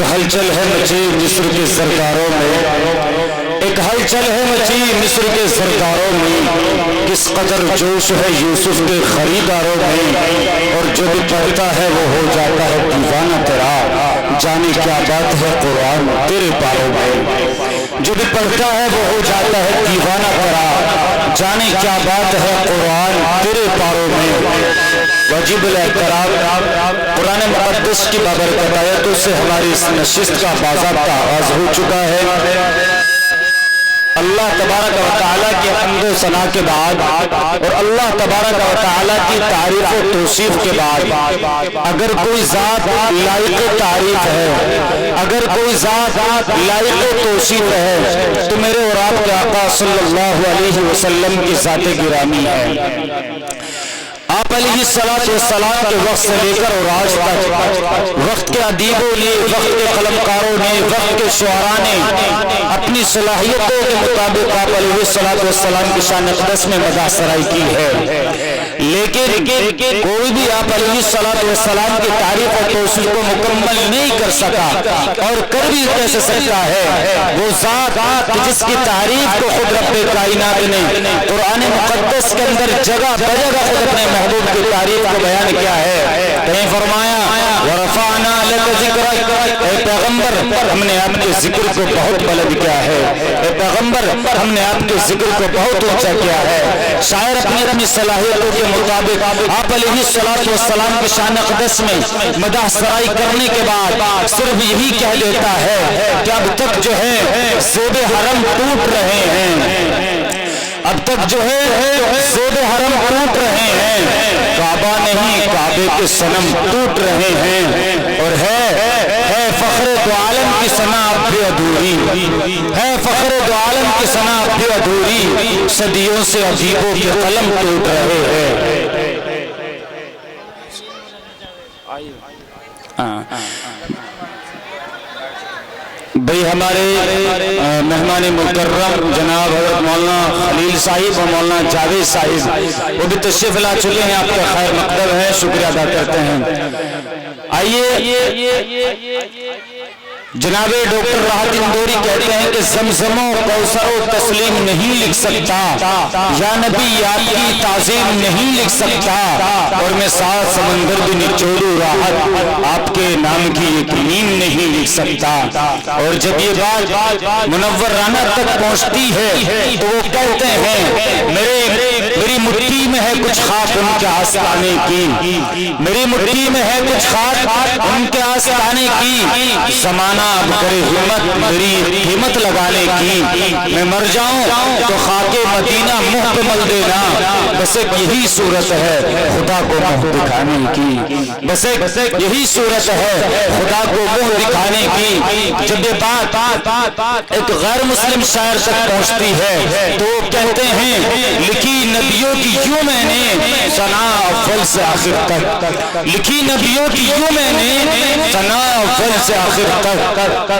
ایک ہلچل ہے مچی مصر کے سرداروں میں، ایک ہلچل ہے مچی مصر کے سرداروں میں، کس قدر جوش ہے یوسف کے خریداروں میں، اور جو بھی پڑھتا ہے وہ ہو جاتا ہے دیوانہ تیرا، جانے کیا بات ہے قرآن تیرے پاروں میں، جو بھی پڑھتا ہے وہ ہو جاتا ہے دیوانہ تیرا، جانے کیا بات ہے قرآن تیرے پاروں میں۔ واجب الاحترام قرآن مقدس کی بابرکت آیتوں سے ہماری اس نشست کا باضابطہ آغاز ہو چکا ہے۔ اللہ تبارک و تعالیٰ کی حمد و ثنا کے بعد اور اللہ تبارک و تعالیٰ کی تعریف و توصیف کے بعد اگر کوئی ذات لائق تعریف ہے، اگر کوئی ذات لائق توصیف ہے تو میرے اور آپ کے آقا صلی اللہ علیہ وسلم کی ذات گرامی ہے۔ آپ علیہ السلام کے وقت سے لے کر اور آج تک وقت کے ادیبوں نے، وقت کے قلمکاروں نے، وقت کے شعراء نے اپنی صلاحیتوں کے مطابق آپ علیہ السلام کی شان اقدس میں مدح سرائی کی ہے، لیکن کوئی بھی آپ علیہ السلام کی تعریف اور توصیف کو مکمل نہیں کر سکا، اور کر بھی کیسے سکتا ہے وہ ذات جس کی تعریف کو خود رب کائنات نے قرآن مقدس کے اندر جگہ بجگہ خود اپنے محبوب کی تعریف کو بیان کیا ہے۔ کہیں فرمایا وَرَفَعْنَا لَكَ ذِكْرَكَ، اے پیغمبر ہم نے آپ کے ذکر کو بہت بلند کیا ہے، اے پیغمبر ہم نے آپ کے ذکر کو بہت اونچا کیا ہے۔ شاعر اپنی صلاحیتوں کے مطابق آپ علیہ السلام کی شان اقدس میں مدح سرائی کرنے کے بعد صرف یہی کہہ دیتا ہے کہ اب تک جو ہے زیب حرم ٹوٹ رہے ہیں، اب تک جو ہے زیب حرم ٹوٹ رہے ہیں، کعبہ نہیں کعبے کے صنم ٹوٹ رہے ہیں، اور ہے فخر دو عالم کی ثنا اب بھی ادھوری، ہے فخر دو عالم کی ثنا اب بھی ادھوری، صدیوں سے ادیبوں کے قلم ٹوٹ رہے ہیں۔ بھئی ہمارے مہمان مکرم جناب حضرت مولانا خلیل صاحب اور مولانا جاوید صاحب وہ بھی تشریف لا چکے ہیں، آپ کا خیر مقدم ہے، شکریہ ادا کرتے ہیں۔ آئیے جناب ڈاکٹر راحت اندوری کہتے ہیں کہ زمزم و کوثر و تسلیم نہیں لکھ سکتا، یا نبی آپ کی تعظیم نہیں لکھ سکتا، اور میں سات سمندر بھی نچوڑوں راحت آپ کے نام کی یقین نہیں لکھ سکتا۔ اور جب یہ بات منور رانا تک پہنچتی ہے تو وہ کہتے ہیں میری مٹھی میں ہے کچھ خاک ان کے آستانے کی، میری مٹھی میں ہے کچھ خاک ان کے آستانے کی، زمانہ اب کرے ہمت میری ہمت لگانے کی، میں مر جاؤں تو خاک مدینہ منہ پہ مل دینا، بس ایک یہی صورت ہے خدا کو منہ دکھانے کی، بس ایک یہی صورت ہے خدا کو منہ دکھانے کی۔ جب یہ بات ایک غیر مسلم شاعر تک پہنچتی ہے تو وہ کہتے ہیں لکھی نبیوں کی یوں میں نے ثنا اول سے آخر تک، لکھی نبیوں کی یوں میں نے ثنا اول سے آخر تک،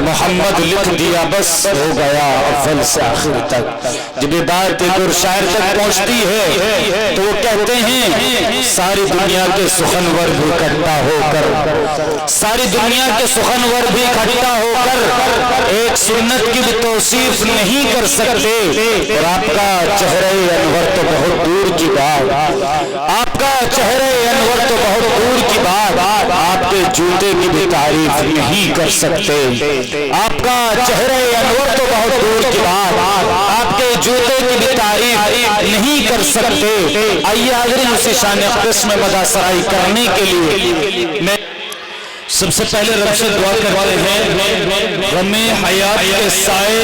محمد لکھ دیا بس ہو گیا اول سے آخر تک۔ جب یہ بات ایک اور شاعر تک پہنچتی ہے تو وہ کہتے ہیں ساری دنیا کے سخنور بھی اکٹھا ہو کر، ساری دنیا کے سخنور بھی اکٹھا ہو کر ایک سنت کی بھی توصیف نہیں کر سکتے، اور آپ کا چہرہ انور تو بہت دور کی بات، آپ کا چہرہ انور تو بہت دور کی بات، آپ کے جوتے کی بھی تعریف نہیں کر سکتے، آپ کا چہرہ انور تو بہت دور کی بات، آپ کے جوتے کی بھی تعریف نہیں کر سکتے۔ آئیے حاضرین اسی شان اقدس میں مدح سرائی کرنے کے لیے میں سب سے پہلے رب سے دعا کرتے ہیں غم حیات کے سائے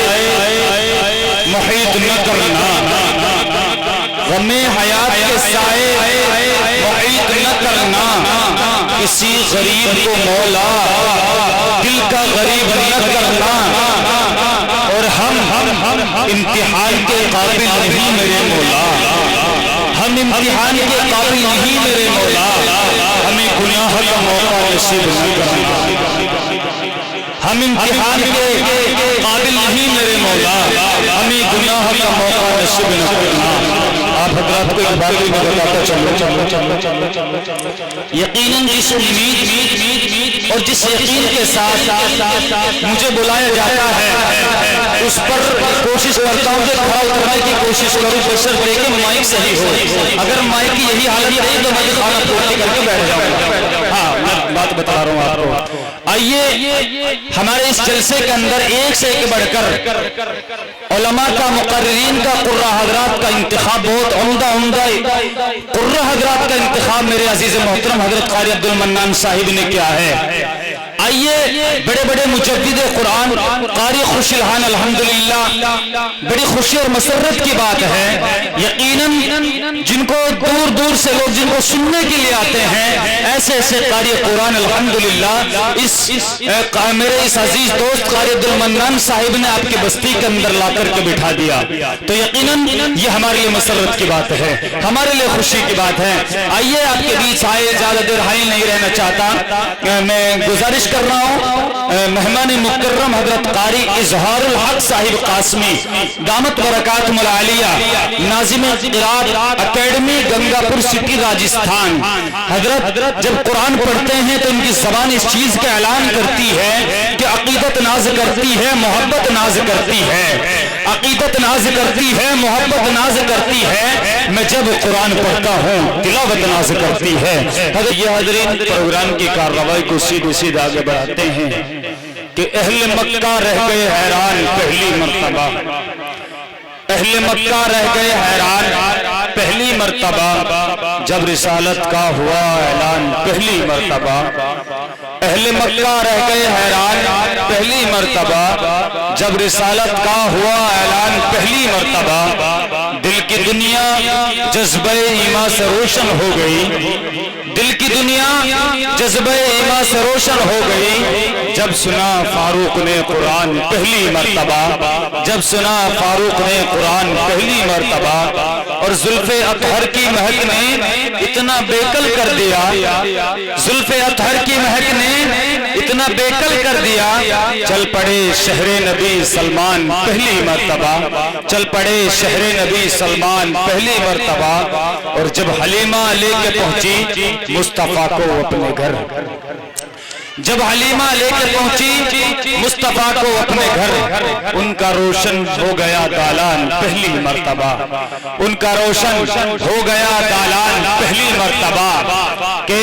محیط نہ کرنا، غم حیات کے سائے محیط نہ کرنا، کسی غریب کو مولا دل کا غریب نہ کرنا، اور ہم امتحان کے قابل نہیں میرے مولا، ہم امتحان کے قابل نہیں میرے مولا، ہمیں گناہ کا موقع نصیب نہ کرنا، ہم امتحان کے قابل نہیں میرے مولا، ہمیں گناہ کا موقع نصیب نہ کرنا۔ آپ حضرات کو ایک بات بھی بتاتا چلو، یقیناً جس امید اور جس یقین کے ساتھ مجھے بلایا جاتا ہے اس پر کوشش کرتا ہوں کہ کھڑا اترنے کی کوشش کروں، بشرطے کہ مائک صحیح ہو۔ اگر مائک کی یہی حالت رہی تو میں کھانا پھوٹی کر کے بیٹھ جاؤں۔ ہاں میں بات بتا رہا ہوں آپ کو۔ آئیے ہمارے اس جلسے کے اندر ایک سے ایک بڑھ کر علماء کا، مقررین کا، قرہ حضرات کا انتخاب بہت عمدہ قرہ حضرات کا انتخاب میرے عزیز محترم حضرت قاری عبد المنان صاحب نے کیا ہے۔ آئیے بڑے بڑے مجدد قرآن قاری خوش الحان الحمدللہ، بڑی خوشی اور مسرت کی بات ہے یقیناً جن کو دور دور سے لوگ جن کو سننے کے لیے آتے ہیں، ایسے ایسے قاری قرآن الحمدللہ میرے اس عزیز دوست قاری عبد المنان صاحب نے آپ کی بستی کے اندر لا کر کے بٹھا دیا، تو یقیناً یہ ہمارے لیے مسرت کی بات ہے، ہمارے لیے خوشی کی بات ہے۔ آئیے آپ کے بیچ آئے، زیادہ دیر حائل نہیں رہنا چاہتا، میں گزارش کر رہا ہوں مہمان مکرم حضرت قاری اظہار الحق صاحب قاسمی دامت برکاتہم العالیہ، ناظم قرات اکیڈمی گنگا پور سٹی راجستھان، حضرت جب قرآن پڑھتے ہیں تو ان کی زبان اس چیز کا اعلان کرتی ہے کہ عقیدت ناز کرتی ہے، محبت ناز کرتی ہے، عقیدت ناز کرتی ہے، محبت ناز کرتی ہے، میں جب قرآن پڑھتا ہوں تلاوت ناز کرتی ہے۔ حضرت یہ حضرین پروگرام کی کارروائی کو سیدھے آگے بڑھاتے ہیں کہ اہل مکہ رہ گئے حیران پہلی مرتبہ، اہل مکہ رہ گئے حیران پہلی مرتبہ جب رسالت کا ہوا اعلان پہلی مرتبہ، اہل مکہ رہ گئے حیران پہلی مرتبہ جب رسالت کا ہوا اعلان پہلی مرتبہ، دل کی دنیا جذبہ ایمان سے روشن ہو گئی، دل کی دنیا جذبہ ایمان سے روشن ہو گئی جب سنا فاروق نے قرآن پہلی مرتبہ، جب سنا فاروق نے قرآن پہلی مرتبہ، اور زلف اطہر کی مہک نے اتنا بیکل کر دیا، زلف اطہر کی مہک نے اتنا بیکل کر دیا، چل پڑے شہر نبی سلمان پہلی مرتبہ، چل پڑے شہر نبی سلمان پہلی مرتبہ، اور جب حلیمہ لے کے پہنچی مصطفیٰ کو اپنے گھر، جب حلیمہ لے کے پہنچی مصطفیٰ کو اپنے گھر، ان کا روشن ہو گیا دالان پہلی مرتبہ، ان کا روشن ہو گیا دالان پہلی مرتبہ، کہ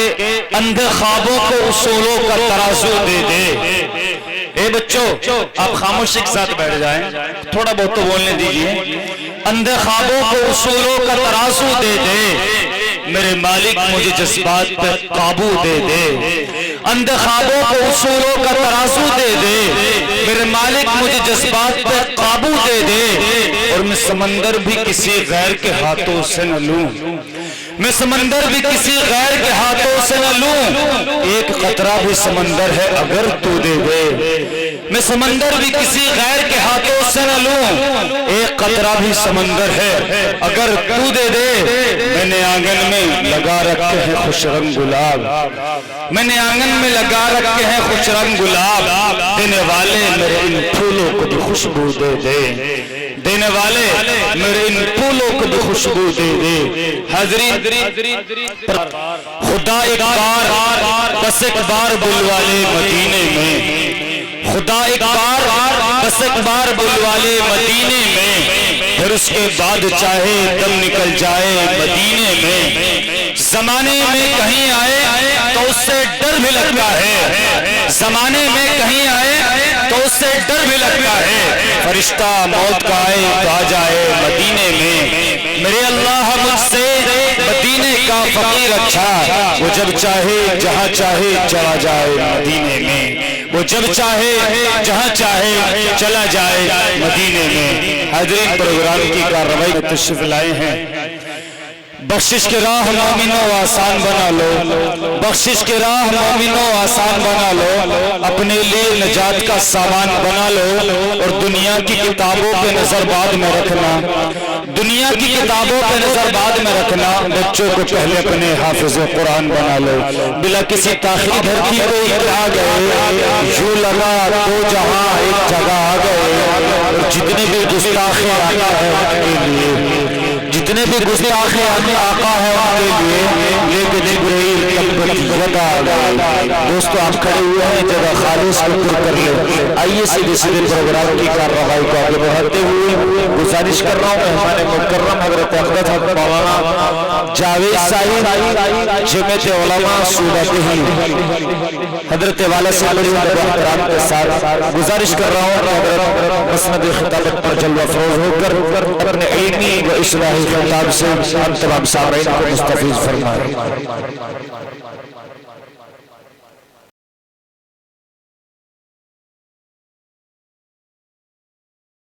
اندھے خوابوں کو اصولوں کا ترازو دے دے۔ اے بچوں آپ خاموشی کے ساتھ بیٹھ جائیں، تھوڑا بہت تو بولنے دیجئے۔ اندھے خوابوں کو اصولوں کا ترازو دے دے، میرے مالک مجھے جذبات پہ قابو دے دے، اندھے خوابوں کو اصولوں کا ترازو دے دے، میرے مالک مجھے جذبات پہ قابو دے دے، اور میں سمندر بھی کسی غیر کے ہاتھوں سے نہ لوں، میں سمندر بھی کسی غیر کے ہاتھوں سے نہ لوں، ایک قطرہ بھی سمندر ہے اگر تو دے دے، میں سمندر بھی کسی غیر کے ہاتھوں سے نہ لوں، ایک قطرہ بھی سمندر ہے اگر تو دے دے، میں نے آنگن میں لگا رکھے ہیں خوش رنگ گلاب، میں نے آنگن میں لگا رکھے ہیں خوش رنگ گلاب، دینے والے میرے ان پھولوں کو بھی خوشبو دے دے، دینے والے میرے ان پھولوں کو بھی خوشبو دے دے۔ حاضرین خدا ایک بار بس ایک بار بلوا لے مدینے میں، خدا ایک بار بس ایک بار بلوا لے مدینے میں، پھر اس کے بعد چاہے دم نکل جائے مدینے میں، زمانے میں کہیں آئے تو اس سے ڈر بھی لگتا ہے، زمانے میں کہیں آئے تو اس سے ڈر بھی لگتا ہے، فرشتہ موت کا آئے تو آ جائے مدینے میں، میرے اللہ مجھ سے مدینے کا فقیر اچھا، وہ جب چاہے جہاں چاہے چلا جائے مدینے میں، وہ جب چاہے جہاں چاہے چلا جائے مدینے میں۔ حاضرین پروگرام کی کارروائی میں تشریف لائے ہیں، بخشش کی راہ مومنوں آسان بنا لو، بخشش کی راہ مومنوں آسان بنا لو، اپنے لیے نجات کا سامان بنا لو، اور دنیا کی کتابوں پہ نظر بعد میں رکھنا، دنیا کی کتابوں پہ نظر بعد میں رکھنا، بچوں کو پہلے اپنے حافظ قرآن بنا لو، بلا کسی تاخیر دھرتی کو آ گئے، یوں جگہ دو جہاں ایک جگہ آ گئے، اور جتنے بھی گستاخ آقا ہے ان کے لیے، جتنے بھی گستاخ آقا ہے ان کے لیے لیکن جبرائیل تبت یدا آ گئے۔ دوستو آپ کھڑے ہوئے ہیں، جگہ خالص کو پر کر لیں۔ آئیے سیدھے سیدھے پروگرام کی کارروائی کو آگے بڑھاتے ہوئے گزارش کر رہا ہوں مہمان مکرم حضرت اقدس حضرت مولانا جاوید صاحب جمعیت علماء صوبہ دہلی حضرت والا سے بڑی احترام کے ساتھ گزارش کر رہا ہوں کہ حضرت مسند خطابت پر جلوہ افروز ہو کر اپنے علمی و اصلاحی خطاب سے ہم تمام سامعین کو مستفیض فرمائیں۔